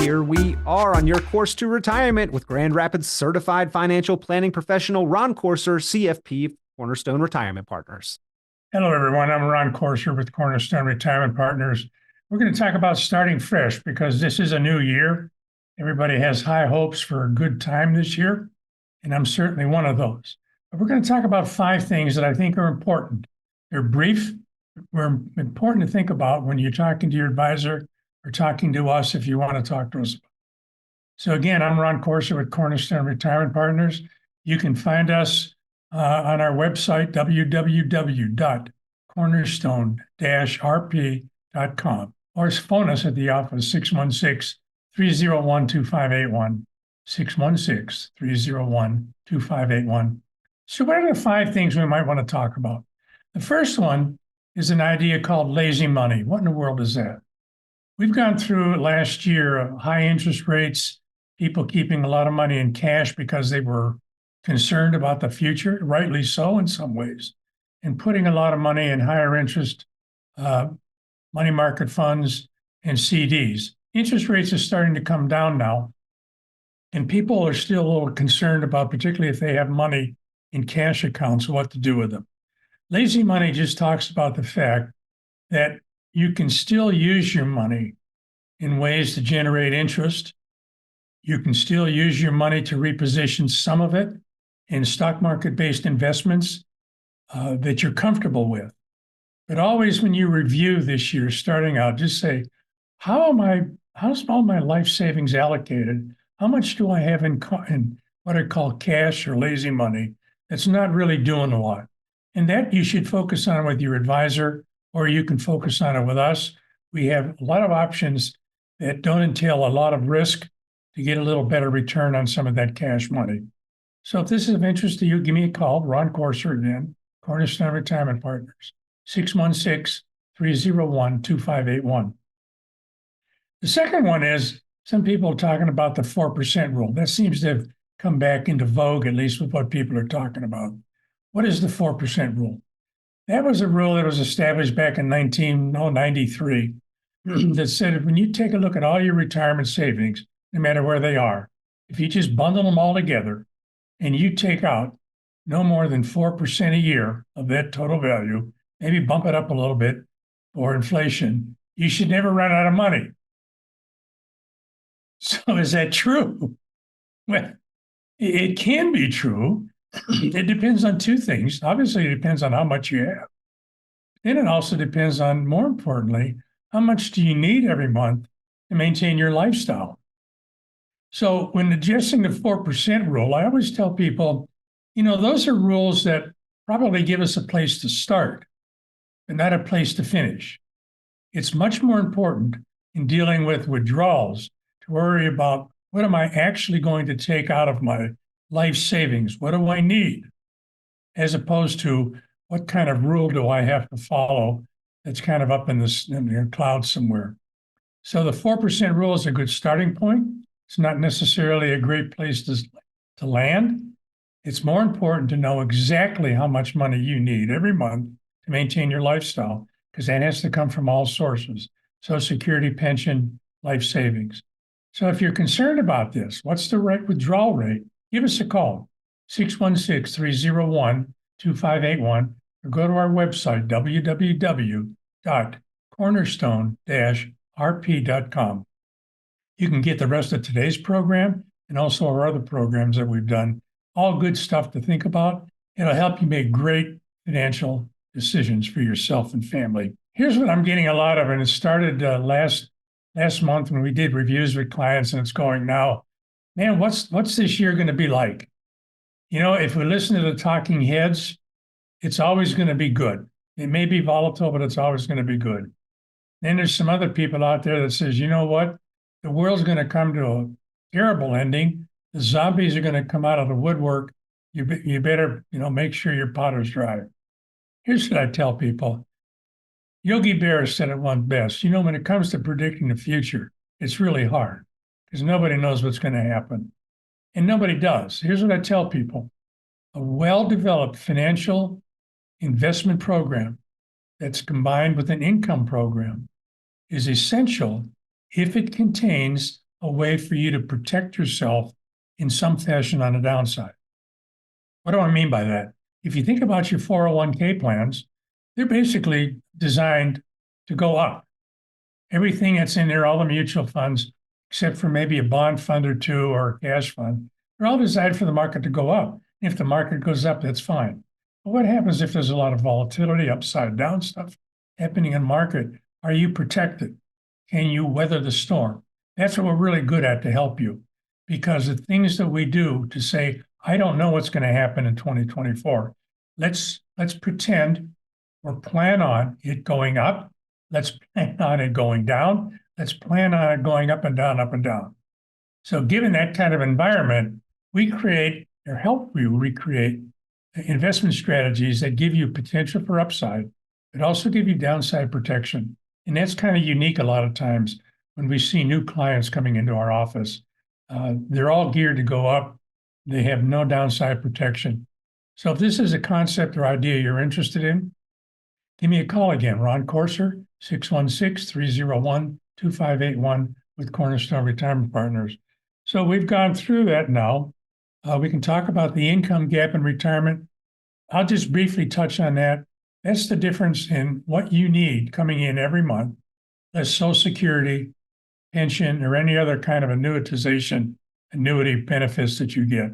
here we are on your course to retirement with Grand Rapids certified financial planning professional Ron Courser, CFP, Cornerstone Retirement Partners. Hello, everyone. I'm Ron Courser with Cornerstone Retirement Partners. We're going to talk about starting fresh because this is a new year. Everybody has high hopes for a good time this year, and I'm certainly one of those. But we're going to talk about 5 things that I think are important. They're brief, but important to think about when you're talking to your advisor or talking to us if you want to talk to us. So again, I'm Ron Courser with Cornerstone Retirement Partners. You can find us on our website, www.cornerstone-rp.com, or phone us at the office, 616-301-2581, 616-301-2581. So what are the 5 things we might want to talk about? The first one is an idea called lazy money. What in the world is that? We've gone through last year high interest rates, people keeping a lot of money in cash because they were concerned about the future, rightly so in some ways, and putting a lot of money in higher interest money market funds and CDs. Interest rates are starting to come down now, and people are still a little concerned about, particularly if they have money in cash accounts, what to do with them. Lazy money just talks about the fact that you can still use your money in ways to generate interest. You can still use your money to reposition some of it in stock market-based investments that you're comfortable with. But always when you review this year, starting out, just say, how's all my life savings allocated? How much do I have in what I call cash or lazy money that's not really doing a lot? And that you should focus on with your advisor, or you can focus on it with us. We have a lot of options that don't entail a lot of risk to get a little better return on some of that cash money. So if this is of interest to you, give me a call. Ron Courser again, Cornerstone Retirement Partners, 616-301-2581. The second one is some people are talking about the 4% rule. That seems to have come back into vogue, at least with what people are talking about. What is the 4% rule? That was a rule that was established back in 1993 that said when you take a look at all your retirement savings, no matter where they are, if you just bundle them all together and you take out no more than 4% a year of that total value, maybe bump it up a little bit for inflation, you should never run out of money. So is that true? Well, it can be true. It depends on 2 things. Obviously, it depends on how much you have. Then it also depends on, more importantly, how much do you need every month to maintain your lifestyle? So when adjusting the 4% rule, I always tell people, those are rules that probably give us a place to start, but not a place to finish. It's much more important in dealing with withdrawals to worry about what am I actually going to take out of my life savings? What do I need? As opposed to what kind of rule do I have to follow that's kind of up in the cloud somewhere. So the 4% rule is a good starting point. It's not necessarily a great place to land. It's more important to know exactly how much money you need every month to maintain your lifestyle, because that has to come from all sources: Social Security, pension, life savings. So if you're concerned about this, what's the right withdrawal rate? Give us a call, 616-301-2581, or go to our website, www.cornerstone-rp.com. You can get the rest of today's program and also our other programs that we've done. All good stuff to think about. It'll help you make great financial decisions for yourself and family. Here's what I'm getting a lot of, and it started last month when we did reviews with clients, and it's going now. Man, what's this year going to be like? If we listen to the talking heads, it's always going to be good. It may be volatile, but it's always going to be good. Then there's some other people out there that says, you know what? The world's going to come to a terrible ending. The zombies are going to come out of the woodwork. You better, make sure your potter's dry. Here's what I tell people. Yogi Berra said it once best. When it comes to predicting the future, it's really hard because nobody knows what's going to happen. And nobody does. Here's what I tell people. A well-developed financial investment program that's combined with an income program is essential if it contains a way for you to protect yourself in some fashion on the downside. What do I mean by that? If you think about your 401k plans, they're basically designed to go up. Everything that's in there, all the mutual funds, except for maybe a bond fund or two or a cash fund, they're all designed for the market to go up. If the market goes up, that's fine. But what happens if there's a lot of volatility, upside down stuff happening in the market? Are you protected? Can you weather the storm? That's what we're really good at to help you, because the things that we do to say, I don't know what's going to happen in 2024. Let's pretend or plan on it going up. Let's plan on it going down. Let's plan on it going up and down, up and down. So given that kind of environment, we create or help you recreate investment strategies that give you potential for upside, but also give you downside protection. And that's kind of unique a lot of times when we see new clients coming into our office. They're all geared to go up. They have no downside protection. So if this is a concept or idea you're interested in, give me a call again. Ron Corser, 616-301-2581 with Cornerstone Retirement Partners. So we've gone through that now. We can talk about the income gap in retirement. I'll just briefly touch on that. That's the difference in what you need coming in every month, less Social Security, pension, or any other kind of annuity benefits that you get.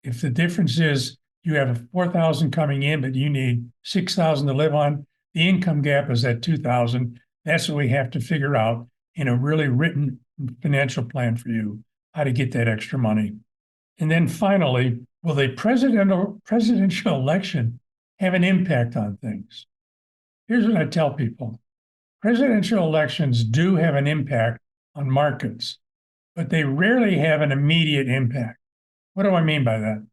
If the difference is you have $4,000 coming in, but you need $6,000 to live on, the income gap is at $2,000. That's what we have to figure out in a really written financial plan for you, how to get that extra money. And then finally, will the presidential election have an impact on things? Here's what I tell people. Presidential elections do have an impact on markets, but they rarely have an immediate impact. What do I mean by that?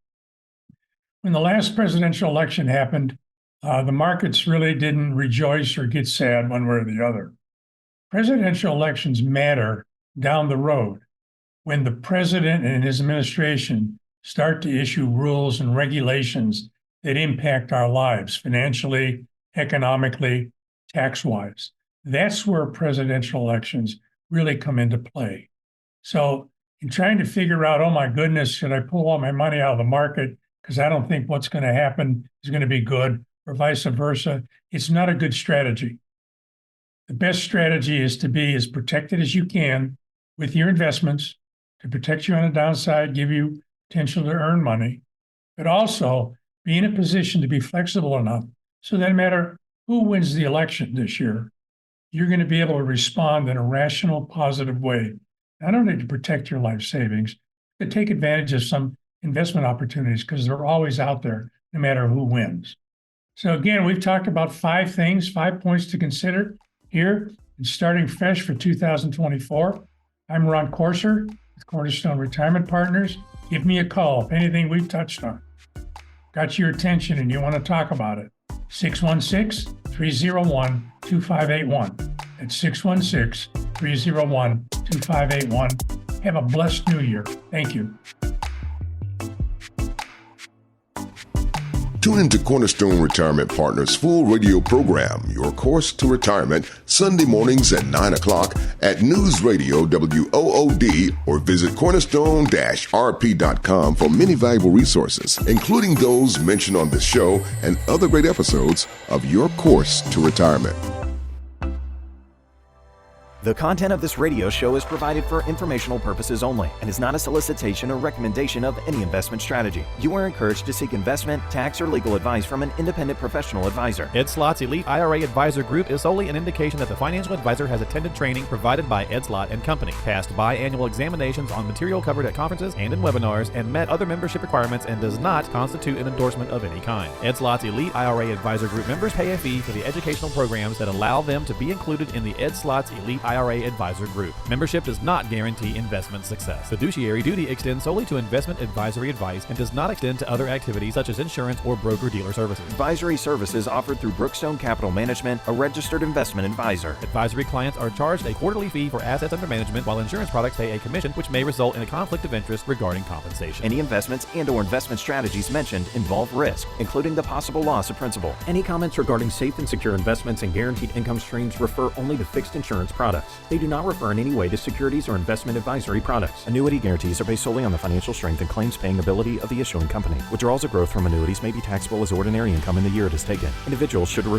When the last presidential election happened, the markets really didn't rejoice or get sad one way or the other. Presidential elections matter down the road when the president and his administration start to issue rules and regulations that impact our lives financially, economically, tax-wise. That's where presidential elections really come into play. So in trying to figure out, oh my goodness, should I pull all my money out of the market because I don't think what's going to happen is going to be good, or vice versa, it's not a good strategy. The best strategy is to be as protected as you can with your investments to protect you on the downside, give you potential to earn money, but also be in a position to be flexible enough so that no matter who wins the election this year, you're going to be able to respond in a rational, positive way, not only to protect your life savings, but take advantage of some investment opportunities because they're always out there, no matter who wins. So again, we've talked about 5 things, 5 points to consider here and starting fresh for 2024. I'm Ron Corser with Cornerstone Retirement Partners. Give me a call if anything we've touched on got your attention and you want to talk about it. 616-301-2581. That's 616-301-2581. Have a blessed new year. Thank you. Tune into Cornerstone Retirement Partners' full radio program, Your Course to Retirement, Sunday mornings at 9 o'clock at News Radio WOOD, or visit cornerstone-rp.com for many valuable resources, including those mentioned on this show and other great episodes of Your Course to Retirement. The content of this radio show is provided for informational purposes only and is not a solicitation or recommendation of any investment strategy. You are encouraged to seek investment, tax, or legal advice from an independent professional advisor. Ed Slott's Elite IRA Advisor Group is solely an indication that the financial advisor has attended training provided by Ed Slott and Company, passed biannual examinations on material covered at conferences and in webinars, and met other membership requirements and does not constitute an endorsement of any kind. Ed Slott's Elite IRA Advisor Group members pay a fee for the educational programs that allow them to be included in the Ed Slott's Elite IRA Advisor Group. Membership does not guarantee investment success. Fiduciary duty extends solely to investment advisory advice and does not extend to other activities such as insurance or broker-dealer services. Advisory services offered through Brookstone Capital Management, a registered investment advisor. Advisory clients are charged a quarterly fee for assets under management, while insurance products pay a commission, which may result in a conflict of interest regarding compensation. Any investments and/or investment strategies mentioned involve risk, including the possible loss of principal. Any comments regarding safe and secure investments and guaranteed income streams refer only to fixed insurance products. products. They do not refer in any way to securities or investment advisory products. Annuity guarantees are based solely on the financial strength and claims paying ability of the issuing company. Withdrawals or growth from annuities may be taxable as ordinary income in the year it is taken. Individuals should review